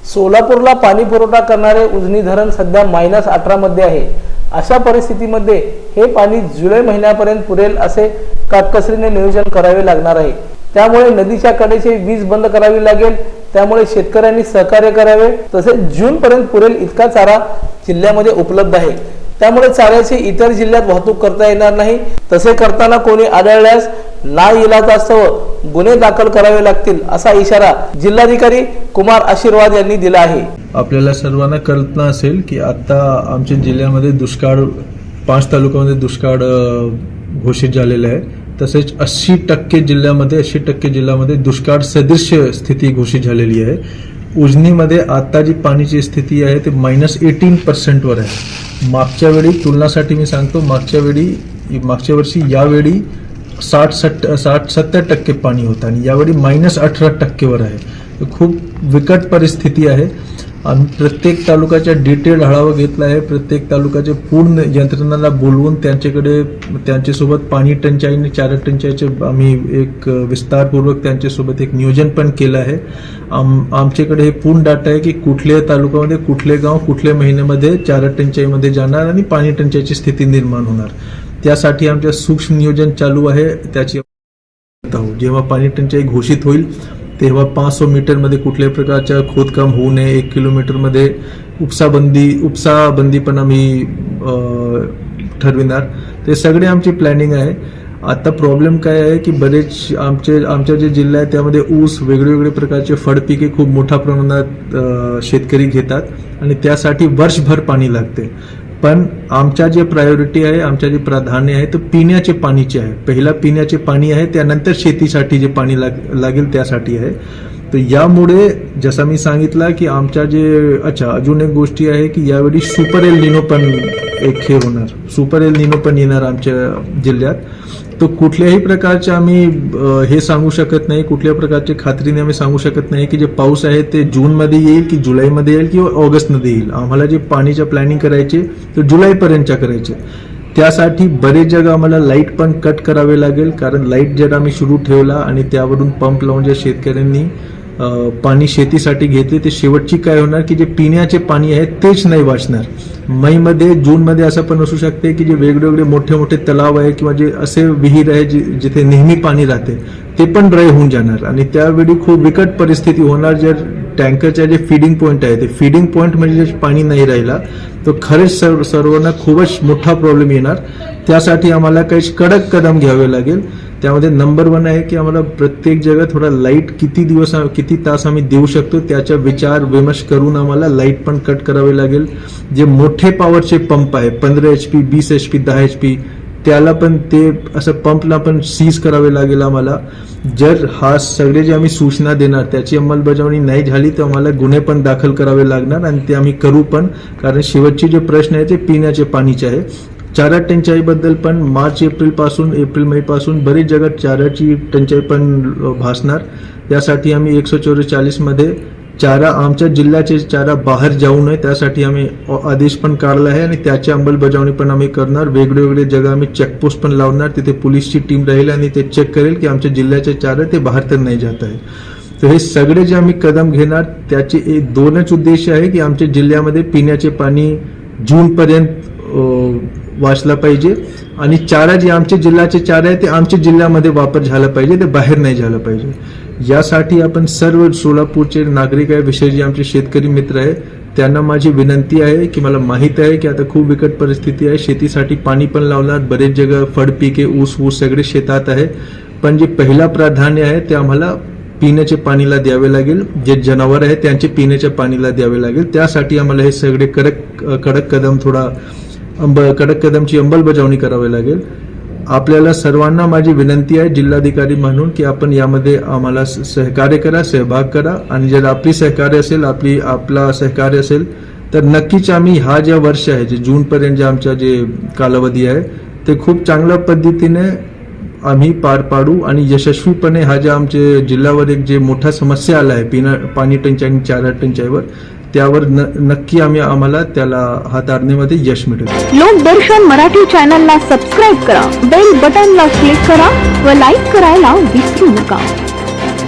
सोलापूरला पाणी पुरवठा करणारे उजनी धरण सध्या -18 मध्ये आहे। अशा परिस्थितीमध्ये हे पाणी जुलै महिन्यापर्यंत पुरेल असे काटकसरीने नियोजन करावे लागणार आहे। त्यामुळे नदीच्या कडेचे वीज बंद करावी लागेल। त्यामुळे शेतकऱ्यांनी सहकार्य करावे। तसेच जून पर्यंत पुरेल इतका चारा जिल्ह्यामध्ये उपलब्ध आहे। त्यामुळे चाऱ्याची इतर जिल्ह्यात वाहतूक करता येणार नाही। तसे करताना कोणी आढळल्यास नाइलाजास्तव गुन्हे दाखल करावे लागतील असा इशारा जिल्हाधिकारी कुमार आशीर्वाद यांनी दिला आहे। आपल्याला सर्वांना कल्पना असेल की आता आमच्या जिल्ह्यामध्ये दुष्काळ 5 तालुक्यामध्ये दुष्काळ घोषित झालेला आहे। तसेच 80% जिल्ह्यामध्ये दुष्काळ सदृश स्थिती घोषित झालेली आहे। उजनीमध्ये आता जी पाण्याची स्थिती आहे ते -18% वर आहे। मागच्या वेळी तुलनासाठी मी सांगतो, मागच्या वर्षी यावेळी 60-70% पाणी होतं आणि यावेळी -18% वर आहे। खूप विकट परिस्थिती आहे। आम्ही प्रत्येक तालुक्याच्या डिटेल आढावा घेतला आहे। प्रत्येक तालुक्याचे पूर्ण यंत्रणांना बोलवून त्यांच्यासोबत पाणी टंचाई चारा टंचाईचे आम्ही एक विस्तारपूर्वक त्यांच्यासोबत एक नियोजन पण केलं आहे। आमच्याकडे हे पूर्ण डाटा आहे की कुठल्या तालुक्यामध्ये कुठले गाव कुठल्या महिन्यामध्ये चारा टंचाईमध्ये जाणार आणि पाणी टंचाईची स्थिती निर्माण होणार, त्यासाठी आमच्या सूक्ष्म नियोजन चालू आहे। त्याची जेव्हा पाणी टंचाई घोषित होईल तेव्हा 500 मीटरमध्ये कुठल्याही प्रकारच्या खोदकाम होऊ नये, 1 किलोमीटरमध्ये उपसाबंदी पण आम्ही ठरविणार। ते सगळे आमची प्लॅनिंग आहे। आता प्रॉब्लेम काय आहे की बरेच आमच्या जे जिल्हा आहे त्यामध्ये ऊस वेगवेगळे प्रकारचे फळपिके खूप मोठ्या प्रमाणात शेतकरी घेतात आणि त्यासाठी वर्षभर पाणी लागते। पण आमच्या जे प्रायोरिटी आहे, आमच्या जे प्राधान्य आहे ते पिण्याचे पाणीचे आहे। पहिला पिण्याचे पाणी आहे, त्यानंतर शेतीसाठी जे पाणी लागेल त्यासाठी आहे। तर यामुळे जसं मी सांगितलं की आमच्या जे अजून एक गोष्टी आहे की यावेळी सुपर एल निनो पण एक हे होणार, सुपर एल निनो पण येणार आमच्या जिल्ह्यात। तो कुठल्याही प्रकारचे आम्ही हे सांगू शकत नाही, कुठल्या प्रकारचे खात्रीने आम्ही सांगू शकत नाही की जे पाऊस आहे ते जूनमध्ये येईल की जुलैमध्ये येईल किंवा ऑगस्टमध्ये येईल। आम्हाला जे पाणीच्या प्लॅनिंग करायचे ते जुलैपर्यंतच्या करायचे। त्यासाठी बरेच जागा आम्हाला लाईट पण कट करावे लागेल, कारण लाईट जर आम्ही सुरू ठेवला आणि त्यावरून पंप लावून ज्या शेतकऱ्यांनी पाणी शेतीसाठी घेतले ते शेवटची काय होणार की जे पिण्याचे पाणी आहे तेच नाही वाचणार। मईमध्ये जूनमध्ये असं पण असू शकते की जे वेगवेगळे मोठे मोठे तलाव आहे किंवा जे असे विहीर आहे जिथे नेहमी पाणी राहते ते पण ड्राय होऊन जाणार आणि त्यावेळी खूप विकट परिस्थिती होणार। जर टँकरचे जे फीडिंग पॉईंट आहे ते फीडिंग पॉईंट म्हणजे जे पाणी नाही राहिला तर खरंच सर्वांना खूपच मोठा प्रॉब्लेम येणार। त्यासाठी आम्हाला काही कडक कदम घ्यावे लागेल। त्यामध्ये नंबर 1 आहे की आम्हाला प्रत्येक जगा थोडा लाईट किती तास आम्ही देऊ शकतो त्याचा विचार विमर्श करून आम्हाला लाईट पण कट करावे लागेल। जे मोठे पॉवरचे पंप आहे 15 HP 20 HP 10 HP त्याला पण ते असं पंपला पण सीज करावे लागेल आम्हाला। जर हा सगळे जे आम्ही सूचना देणार त्याची अंमलबजावणी नाही झाली तर आम्हाला गुन्हे पण दाखल करावे लागणार आणि ते आम्ही करू पण, कारण शेवटचे जे प्रश्न आहे ते पिण्याचे पाणीचे आहे। चारा टंचाईबद्दल पण एप्रिल मे पासून बरेच जगात चाऱ्याची टंचाई पण भासणार। त्यासाठी आम्ही 144 मध्ये चारा आमच्या जिल्ह्याचे चारा बाहेर जाऊ नये त्यासाठी आम्ही आदेश पण काढला आहे आणि त्याची अंमलबजावणी पण आम्ही करणार। वेगवेगळे जगा आम्ही चेकपोस्ट पण लावणार, तिथे पोलीसची टीम राहील आणि ते चेक करेल की आमच्या जिल्ह्याचे चारा ते बाहेर तर नाही जात आहे। तर हे सगळे जे आम्ही कदम घेणार त्याचे 2च उद्देश आहे की आमच्या जिल्ह्यामध्ये पिण्याचे पाणी जूनपर्यंत वाचला पाहिजे आणि चारा जे आमच्या जिल्ह्याचे चारा आहे ते आमच्या जिल्ह्यामध्ये वापर झाला पाहिजे, ते बाहेर नाही झालं पाहिजे। यासाठी आपण सर्व सोलापूरचे नागरिक आहे, विशेष जे आमचे शेतकरी मित्र आहे त्यांना माझी विनंती आहे की मला माहित आहे की आता खूप विकट परिस्थिती आहे, शेतीसाठी पाणी पण लावणार, बरेच जगह फळपिके ऊस सगळे शेतात आहे, पण जे पहिला प्राधान्य आहे ते आम्हाला पिण्याचे पाणीला द्यावे लागेल। जे जनावर आहे त्यांचे पिण्याच्या पाणीला द्यावे लागेल। त्यासाठी आम्हाला हे सगळे कडक कदमची अंमलबजावणी करावी लागेल। आपल्याला सर्वांना माझी विनंती आहे जिल्हाधिकारी म्हणून की आपण यामध्ये आम्हाला सहकार्य करा, सहभाग करा आणि जर आपली सहकार्य असेल आपला सहकार्य असेल तर नक्कीच आम्ही हा जे वर्ष आहे जे जूनपर्यंत जे आमचा जे कालावधी आहे ते खूप चांगल्या पद्धतीने आम्ही पार पाडू आणि यशस्वीपणे हा ज्या आमच्या जिल्ह्यावर एक जे मोठा समस्या आला आहे पाणी टंचाई आणि चारा टंचाईवर, त्यावर नक्की आम्हाला त्याला हाताळण्यामध्ये यश मिळेल. लोकदर्शन मराठी चॅनलला सबस्क्राईब करा, बेल बटनला क्लिक करा व लाईक करायला विसरू नका.